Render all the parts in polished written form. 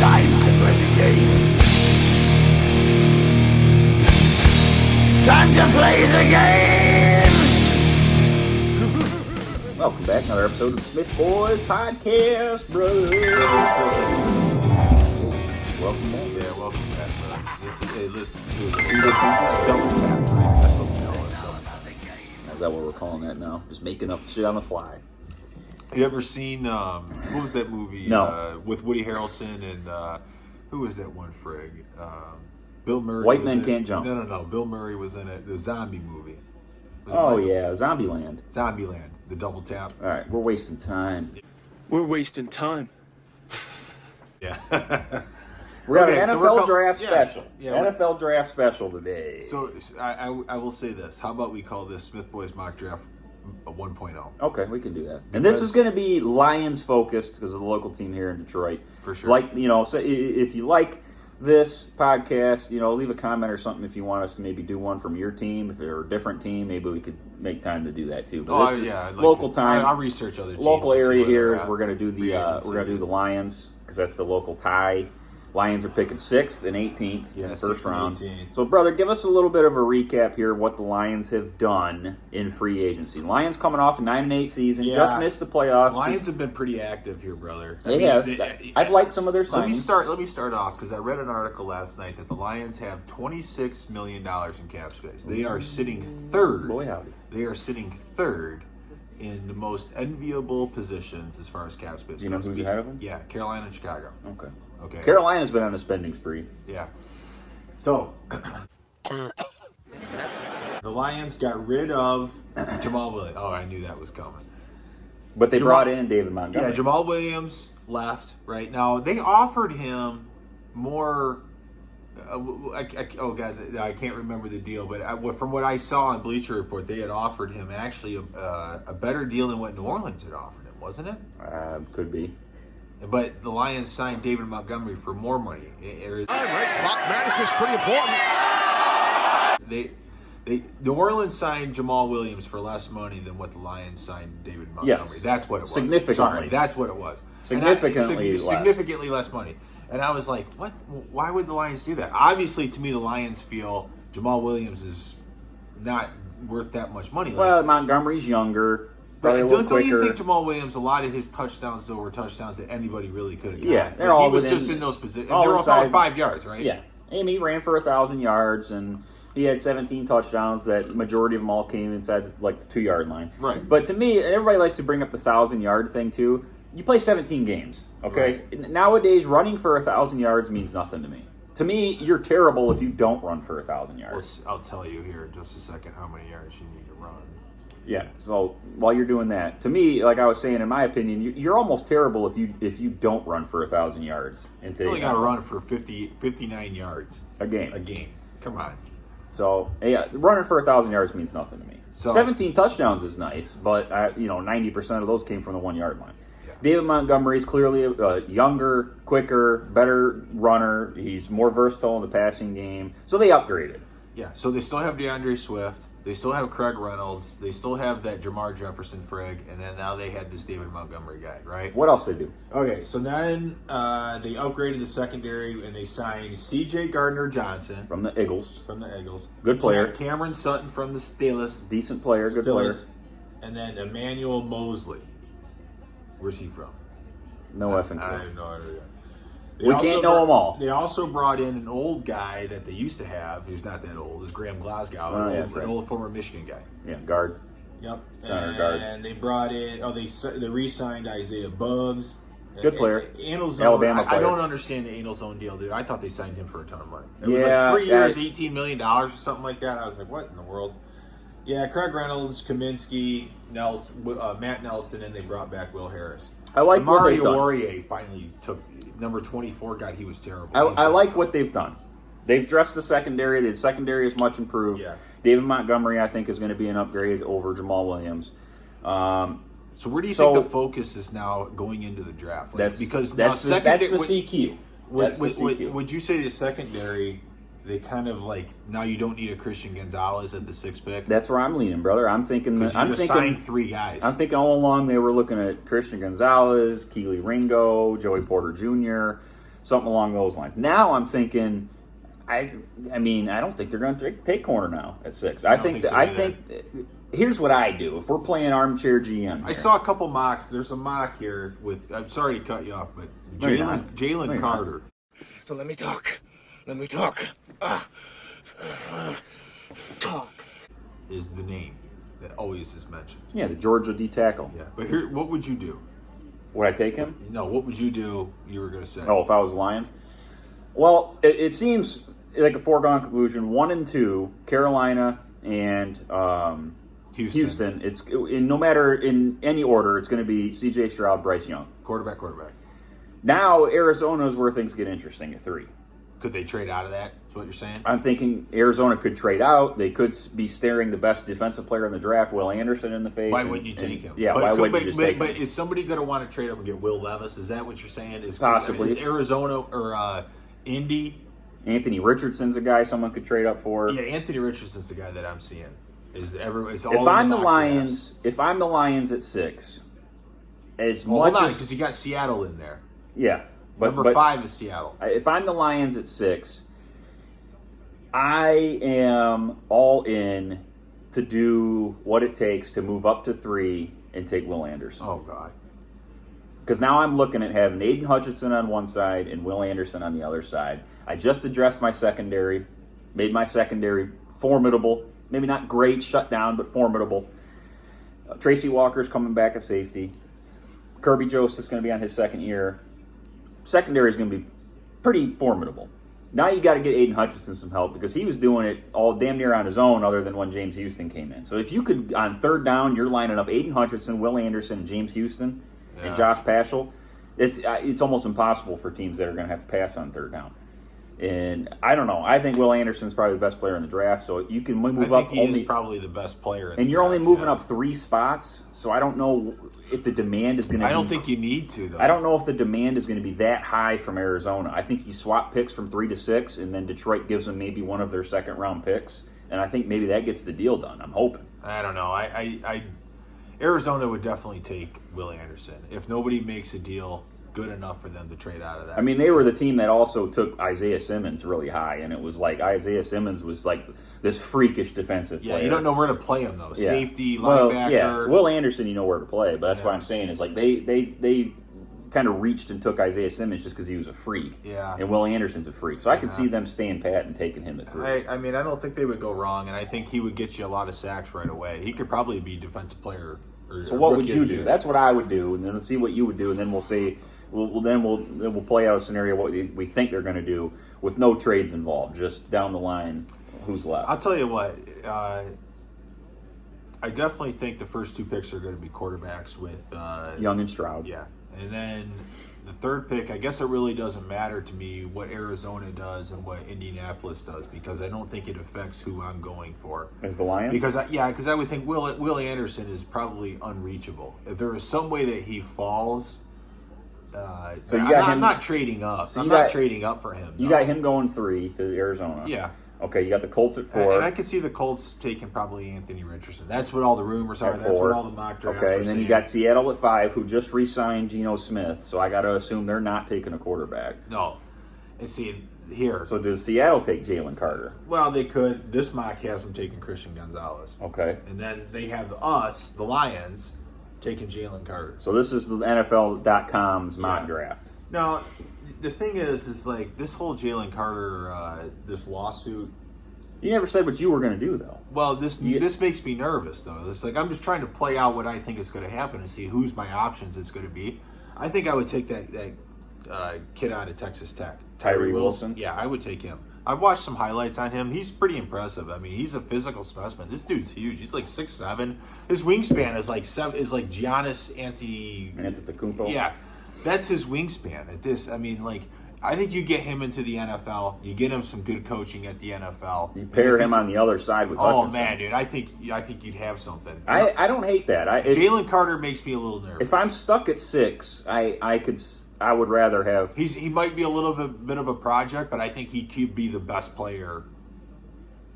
Time to play the game. Time to play the game. Welcome back, another episode of Smith Boys Podcast, bro. Welcome back. Yeah, welcome back, bro. Listen to it. Double tap. That's what we know it. Is that what we're calling that now? Just making up shit on the fly. You ever seen, what was that movie? No. With Woody Harrelson and, who was that one frig? Bill Murray. White was Men in Can't it. Jump. No. Bill Murray was in it. The zombie movie. Was it Oh, Michael? yeah, Zombieland. Zombieland. The double tap. All right, we're wasting time. We're wasting time. Yeah. We got Okay, an so we're NFL draft yeah, special. yeah, NFL draft special today. So I will say this. How about we call this Smith Boys Mock Draft a 1.0? Okay, we can do that. And this is going to be Lions focused because of the local team here in Detroit. For sure. Like, so if you like this podcast, leave a comment or something if you want us to maybe do one from your team. If they're a different team, maybe we could make time to do that too. But this is I'd like local to. time. I'll research other teams. Local to see area where here they're is at. we're going to do Free agency. the Lions because that's the local tie. Lions are picking 6th and 18th in the 6th first and round. 18th. So, brother, give us a little bit of a recap here of what the Lions have done in free agency. Lions coming off a 9-8 season, Yeah. just missed the playoffs. The Lions have been pretty active here, brother. They have. I've liked some of their Let me signings. start off because I read an article last night that the Lions have $26 million in cap space. They are sitting third. Boy, howdy. They are sitting third in the most enviable positions as far as cap space Do you know goes. who's ahead of them? Yeah, Carolina and Chicago. Okay. Okay. Carolina's been on a spending spree. Yeah. So the Lions got rid of Jamal Williams. Oh, I knew that was coming. But they Jamal- brought in David Montgomery. Yeah, Jamal Williams left. Right now, they offered him more. Oh God, I can't remember the deal, but from what I saw on Bleacher Report, they had offered him actually a better deal than what New Orleans had offered him, wasn't it? Could be. But the Lions signed David Montgomery for more money. Right, clock magic is pretty important. New Orleans signed Jamal Williams for less money than what the Lions signed David Montgomery. Yes. That's what it was. Significantly. Sorry, that's what it was. Significantly less. Significantly less money. And I was like, what? Why would the Lions do that? Obviously, to me, the Lions feel Jamal Williams is not worth that much money. Well, Montgomery's younger. Probably a little Don't you quicker. think Jamal Williams, a lot of his touchdowns, though, were touchdowns that anybody really could have gotten? Yeah, they're all he was within- just in those positions. all They're all inside- 5 yards, right? Yeah. Amy ran for 1,000 yards, and he had 17 touchdowns. That majority of them all came inside the 2-yard line. Right. But to me, and everybody likes to bring up the 1,000-yard thing too. You play 17 games, okay? Nowadays, running for 1,000 yards means nothing to me. To me, you're terrible if you don't run for 1,000 yards. I'll tell you here in just a second how many yards you need to run. Yeah. So while you're doing that, to me, like I was saying, in my opinion, you're almost terrible if you don't run for 1,000 yards in You today's only got to NFL. run for 59 yards a game. a game. Come on. So yeah, running for 1,000 yards means nothing to me. So- 17 touchdowns is nice, but 90% of those came from the 1-yard line. Yeah. David Montgomery is clearly a younger, quicker, better runner. He's more versatile in the passing game. So they upgraded. Yeah, so they still have DeAndre Swift. They still have Craig Reynolds. They still have that Jamar Jefferson frig. And then now they had this David Montgomery guy, right? What else they do? Okay, so then they upgraded the secondary and they signed C.J. Gardner-Johnson From the Eagles. from the Eagles. Good player. Cameron Sutton from the Steelers. Decent player, good player. And then Emmanuel Mosley. Where's he from? No effing I clue. have no idea. We can't know them all. They also brought in an old guy that they used to have, who's not that old, is Graham Glasgow, an old former Michigan guy. Yeah, guard. Yep. Center guard. And they brought in, they re-signed Isaiah Bugs. Good player. Anal Zone. Alabama I player. don't understand the Anal Zone deal, dude. I thought they signed him for a ton of money. It Yeah, was like 3 years, that's- $18 million or something like that. I was like, what in the world? Yeah, Craig Reynolds, Kaminsky, Matt Nelson, and they brought back Will Harris. I like what Amari they've done. Oruwariye finally took number 24. God, he was terrible. I like what they've done. They've dressed the secondary. The secondary is much improved. Yeah. David Montgomery, I think, is going to be an upgrade over Jamal Williams. So where do you So- think the focus is now going into the draft? Like, That's because that's now the would- CQ. That's the CQ. Would you say the secondary, they kind of like, now you don't need a Christian Gonzalez at the 6th pick? That's where I'm leaning, brother. I'm thinking. Because you I'm just thinking. signed 3 guys. I'm thinking all along they were looking at Christian Gonzalez, Keely Ringo, Joey Porter Jr. something along those lines. Now I'm thinking, I mean, I don't think they're going to take corner now at 6. I think here's what I do if we're playing armchair GM. Here. I saw a couple mocks. There's a mock here with. I'm sorry to cut you off, but Jalen Carter. So let me talk. Let me talk. Talk. Is the name that always is mentioned. Yeah, the Georgia D tackle. Yeah, but here, what would you do? Would I take him? No, what would you do? You were going to say. Oh, if I was the Lions? Well, it seems like a foregone conclusion. 1 and 2, Carolina and Houston. It's no matter in any order, it's going to be C.J. Stroud, Bryce Young. Quarterback. Now Arizona is where things get interesting at 3. Could they trade out of that? Is what you're saying? I'm thinking Arizona could trade out. They could be staring the best defensive player in the draft, Will Anderson, in the face. Why wouldn't you take him? Yeah, why wouldn't you just take him? But is somebody going to want to trade up and get Will Levis? Is that what you're saying? Possibly. Is Arizona or Indy? Anthony Richardson's a guy someone could trade up for. Yeah, Anthony Richardson's the guy that I'm seeing. If I'm the Lions at 6, hold on, because you got Seattle in there. Yeah. Number 5 is Seattle. If I'm the Lions at 6, I am all in to do what it takes to move up to 3 and take Will Anderson. Oh, God. Because now I'm looking at having Aiden Hutchinson on one side and Will Anderson on the other side. I just addressed my secondary, made my secondary formidable. Maybe not great, shut down, but formidable. Tracy Walker's coming back at safety. Kirby Joseph's going to be on his second year. Secondary is going to be pretty formidable. Now you got to get Aiden Hutchinson some help because he was doing it all damn near on his own other than when James Houston came in. So if you could, on third down, you're lining up Aiden Hutchinson, Will Anderson, and James Houston, and Josh Paschal, it's almost impossible for teams that are going to have to pass on third down. And I don't know. I think Will Anderson's probably the best player in the draft, so you can move up. I think he is probably the best player. And you're only moving up 3 spots, so I don't know if the demand is going to be... I don't think you need to, though. I don't know if the demand is going to be that high from Arizona. I think you swap picks from 3 to 6, and then Detroit gives them maybe one of their second-round picks, and I think maybe that gets the deal done. I'm hoping. I don't know. Arizona would definitely take Will Anderson. If nobody makes a deal good enough for them to trade out of that. I mean, they were the team that also took Isaiah Simmons really high, and it was like Isaiah Simmons was like this freakish defensive player. Yeah, you don't know where to play him, though. Yeah. Safety, well, linebacker. Yeah, Will Anderson, you know where to play, but that's what I'm saying is like they kind of reached and took Isaiah Simmons just because he was a freak. Yeah. And Will Anderson's a freak. So I can see them staying pat and taking him at 3. I mean, I don't think they would go wrong, and I think he would get you a lot of sacks right away. He could probably be defensive player. So what would you do? That's what I would do, and then let's see what you would do, and then we'll see. We'll play out a scenario what we think they're going to do with no trades involved, just down the line, who's left. I'll tell you what. I definitely think the first 2 picks are going to be quarterbacks with Young and Stroud. Yeah, and then the third pick, I guess it really doesn't matter to me what Arizona does and what Indianapolis does because I don't think it affects who I'm going for. As the Lions? Because I would think Will Anderson is probably unreachable. If there is some way that he falls, I'm not trading up. I'm not trading up for him. You got him going 3 to Arizona. Yeah. Okay, you got the Colts at 4. And I could see the Colts taking probably Anthony Richardson. That's what all the rumors are. That's what all the mock drafts are Okay, and then saying. you got Seattle at 5, who just re-signed Geno Smith. So I got to assume they're not taking a quarterback. No. And see, here. So does Seattle take Jalen Carter? Well, they could. This mock has them taking Christian Gonzalez. Okay. And then they have us, the Lions, taking Jalen Carter. So this is the NFL.com's mock draft. Now, the thing is like this whole Jalen Carter, this lawsuit. You never said what you were going to do, though. Well, this makes me nervous, though. It's like I'm just trying to play out what I think is going to happen and see who's my options is going to be. I think I would take that kid out of Texas Tech. Tyree Wilson? Yeah, I would take him. I've watched some highlights on him. He's pretty impressive. I mean, he's a physical specimen. This dude's huge. He's like 6'7". His wingspan is like Giannis Antetokounmpo. Yeah, that's his wingspan. At this, I mean, like I think you get him into the NFL. You get him some good coaching at the NFL. You pair him on the other side with Hutchinson. Oh man, dude, I think you'd have something. I don't hate that. Jalen Carter makes me a little nervous. If I'm stuck at 6, I would rather have. He might be a little bit of a project, but I think he could be the best player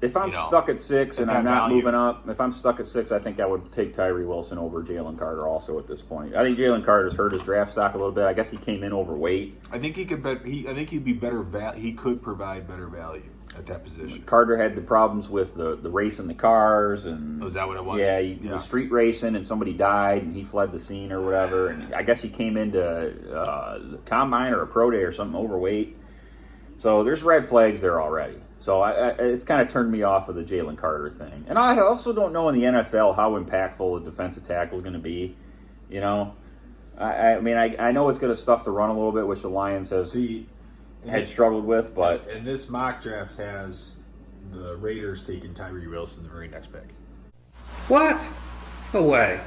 If I'm you know, stuck at 6 and at I'm that not value. moving up, if I'm stuck at 6, I think I would take Tyree Wilson over Jalen Carter also at this point. I think Jalen Carter's hurt his draft stock a little bit. I guess he came in overweight. I think he could. I think he'd be better. He could provide better value at that position. Carter had the problems with the racing the cars and Oh, is that what it was? Yeah, he was street racing and somebody died and he fled the scene or whatever. And I guess he came into the combine or a pro day or something overweight. So there's red flags there already. So it's kind of turned me off of the Jalen Carter thing. And I also don't know in the NFL how impactful a defensive tackle is going to be. You know, I mean, I know it's going to stuff the run a little bit, which the Lions had struggled with. But and this mock draft has the Raiders taking Tyree Wilson the very next pick. What? No way.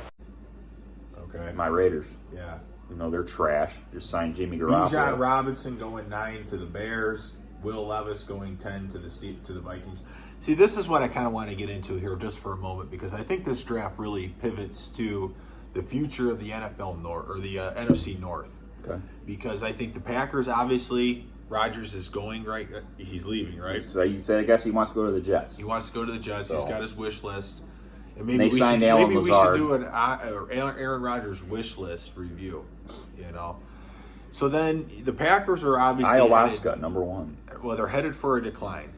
Okay. my Raiders, Yeah. you know, they're trash. Just signed Jimmy Garoppolo. Bijan Robinson going 9 to the Bears. Will Levis going 10 to the Vikings. See, this is what I kind of want to get into here just for a moment because I think this draft really pivots to the future of the NFL North or the NFC North. Okay. Because I think the Packers, obviously, Rodgers is going right. He's leaving, right? So you said, I guess he wants to go to the Jets. He wants to go to the Jets. So- He's got his wish list. And They signed Alan maybe we Lazard. should do an Aaron Rodgers wish list review. You know. So then the Packers are obviously Ayahuasca, number 1. well, they're headed for a decline.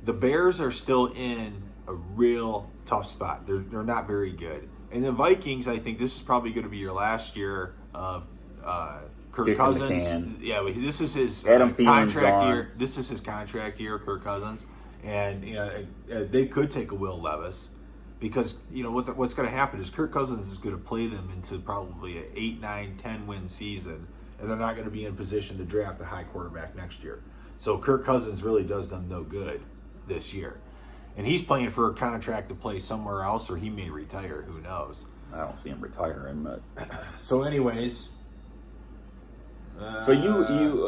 The Bears are still in a real tough spot. They're not very good. And the Vikings, I think this is probably going to be your last year of Kirk Kicking the Cousins. can. Yeah, this is his Adam Thielen's contract gone. year. This is his contract year, Kirk Cousins, and you know they could take a Will Levis because you know what's going to happen is Kirk Cousins is going to play them into probably an 8, 9, 10 win season, and they're not going to be in position to draft a high quarterback next year. So Kirk Cousins really does them no good this year. And he's playing for a contract to play somewhere else, or he may retire. Who knows? I don't see him retiring, but So anyways.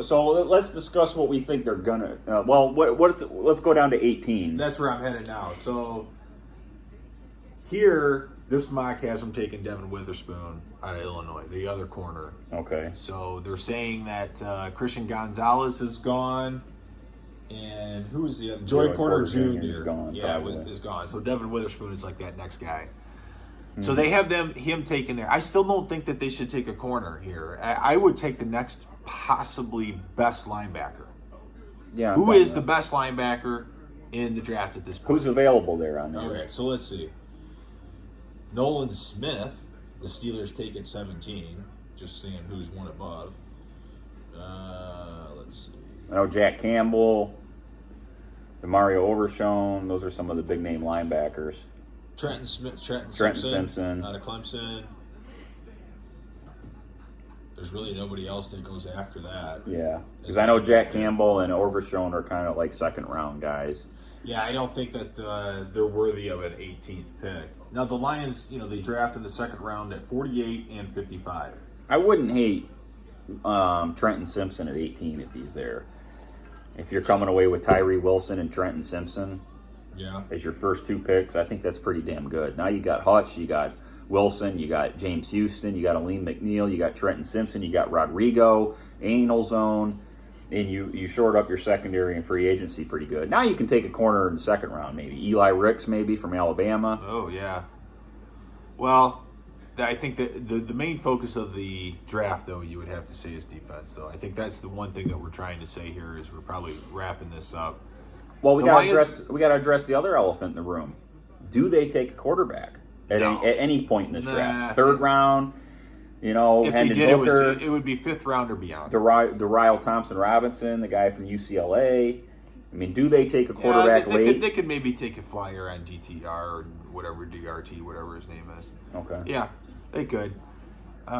So let's discuss what we think they're gonna. Let's go down to 18. That's where I'm headed now. So here, this mock has them taking Devin Witherspoon out of Illinois, the other corner. Okay. So they're saying that Christian Gonzalez is gone, and who is the other? Joy Porter Jr. is gone, Yeah, probably. is gone. So Devin Witherspoon is like that next guy. So they have him taken there. I still don't think that they should take a corner here. I would take the next possibly best linebacker. Yeah. Who is the best linebacker in the draft at this point? Who's available there on there? Okay, so let's see. Nolan Smith, the Steelers take at 17. Just seeing who's one above. Let's see. I know Jack Campbell, Mario Overshone. Those are some of the big name linebackers. Trenton Simpson. Simpson out of Clemson. There's really nobody else that goes after that. Yeah, because I know Jack Campbell and Overshone are kind of like second round guys. Yeah, I don't think that they're worthy of an 18th pick. Now the Lions, they draft in the second round at 48 and 55. I wouldn't hate Trenton Simpson at 18 if he's there. If you're coming away with Tyree Wilson and Trenton Simpson Yeah. as your first 2 picks, I think that's pretty damn good. Now you got Hutch, you got Wilson, you got James Houston, you got Aleem McNeil, you got Trenton Simpson, you got Rodrigo, Anal Zone, and you short up your secondary and free agency pretty good. Now you can take a corner in the second round, maybe. Eli Ricks, maybe, from Alabama. Oh, yeah. Well, I think that the main focus of the draft, though, you would have to say is defense, though. I think that's the one thing that we're trying to say here is we're probably wrapping this up. Well, we The got Lions- to address the other elephant in the room. Do they take a quarterback at No. any point in this Nah. draft? Third round, If they Hendon did, Hooker, it would be 5th round or beyond. Daryl Thompson-Robinson, the guy from UCLA. I mean, do they take a quarterback late? They could maybe take a flyer on DTR or whatever, DRT, whatever his name is. Okay. Yeah, they could.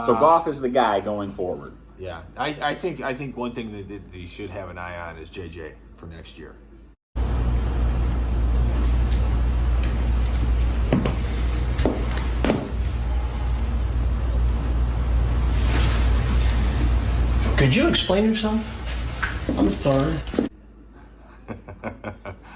So Goff is the guy going forward. Yeah, I think one thing that he should have an eye on is JJ for next year. Could you explain yourself? I'm sorry.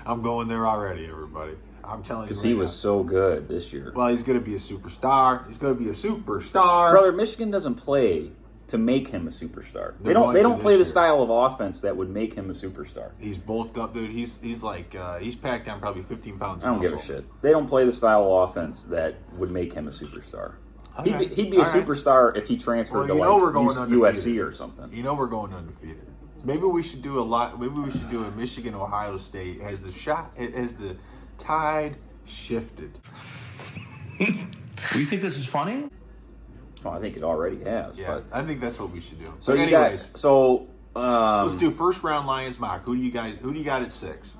I'm going there already, everybody. I'm telling you. Because right he was now. so good this year. Well, he's going to be a superstar. He's going to be a superstar. Brother, Michigan doesn't play to make him a superstar. They're They going to don't play the this year. style of offense that would make him a superstar. He's bulked up, dude. He's like he's packed on probably 15 pounds. I don't give a shit. They don't play the style of offense that would make him a superstar. Okay. He'd be a All right. superstar if he transferred Well, you to know like we're going USC undefeated. or something. You know we're going undefeated. Maybe we should do a lot. Maybe we should do a Michigan, Ohio State. Has the tide shifted? You think this is funny? Oh, I think it already has. Yeah, But, I think that's what we should do. so But you anyways, guys, so let's do first round Lions mock. Who do you got at 6?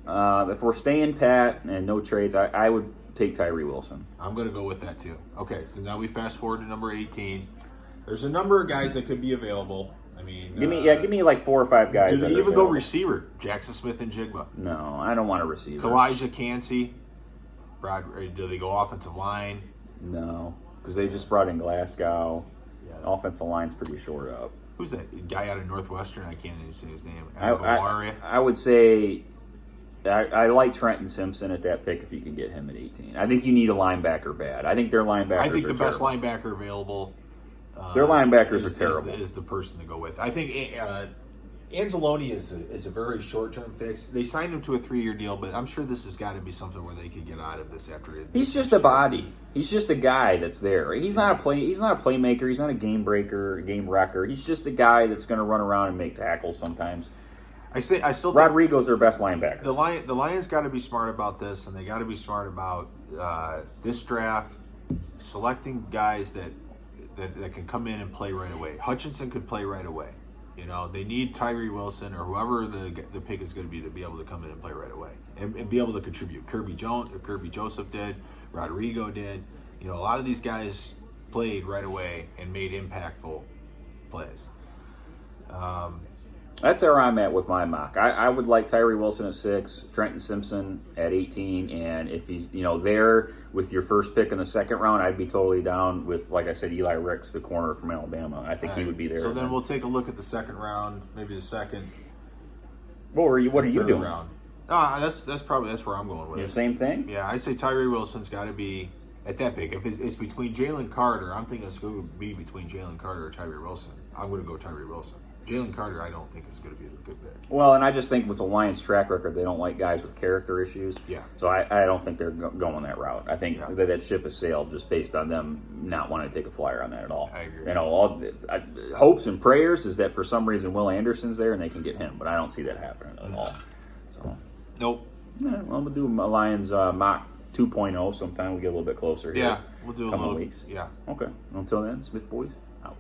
if we're staying pat and no trades, I would take Tyree Wilson. I'm going to go with that too. Okay, so now we fast forward to number 18. There's a number of guys that could be available. I mean, Give me like 4 or 5 guys. Do that they are even go available. receiver? Jackson Smith and Jigba. No, I don't want a receiver. Kalijah Cansey. Do they go offensive line? No, because they just brought in Glasgow. Yeah. Offensive line's pretty short up. Who's that guy out of Northwestern? I can't even say his name. I would say I like Trenton Simpson at that pick if you can get him at 18. I think you need a linebacker bad. I think their linebackers I think are the best terrible. linebacker available. Their linebackers is, are terrible. Is the person to go with. I think Anzalone is a very short term fix. They signed him to a 3-year deal, but I'm sure this has got to be something where they could get out of this after. He's just a body. He's just a guy that's there. He's not a playmaker. He's not a game breaker, a game wrecker. He's just a guy that's going to run around and make tackles sometimes. I still think Rodrigo's their best linebacker. the Lions got to be smart about this, and they got to be smart about this draft, selecting guys that can come in and play right away. Hutchinson could play right away. You know, they need Tyree Wilson or whoever the pick is going to be able to come in and play right away and be able to contribute. Kirby Joseph did, Rodrigo did. You know, a lot of these guys played right away and made impactful plays. That's where I'm at with my mock. I would like Tyree Wilson at 6, Trenton Simpson at 18, and if he's there with your first pick in the second round, I'd be totally down with, like I said, Eli Ricks, the corner from Alabama. I think he would be there. So then we'll take a look at the second round, maybe the second. What are you third doing? Round. That's where I'm going with The it. same thing? Yeah, I say Tyree Wilson's got to be at that pick. If it's between Jalen Carter, I'm thinking it's going to be between Jalen Carter or Tyree Wilson. I'm going to go Tyree Wilson. Jalen Carter, I don't think is going to be a good pick. Well, and I just think with the Lions' track record, they don't like guys with character issues. Yeah. So I don't think they're going that route. I think Yeah. that ship has sailed just based on them not wanting to take a flyer on that at all. I agree. You know, all hopes and prayers is that for some reason Will Anderson's there and they can get him, but I don't see that happening at all. So, Nope. yeah, well, we'll do a Lions mock 2.0 sometime. We get a little bit closer here. Yeah, we'll do a Couple little weeks. Yeah. Okay. Until then, Smith Boys out.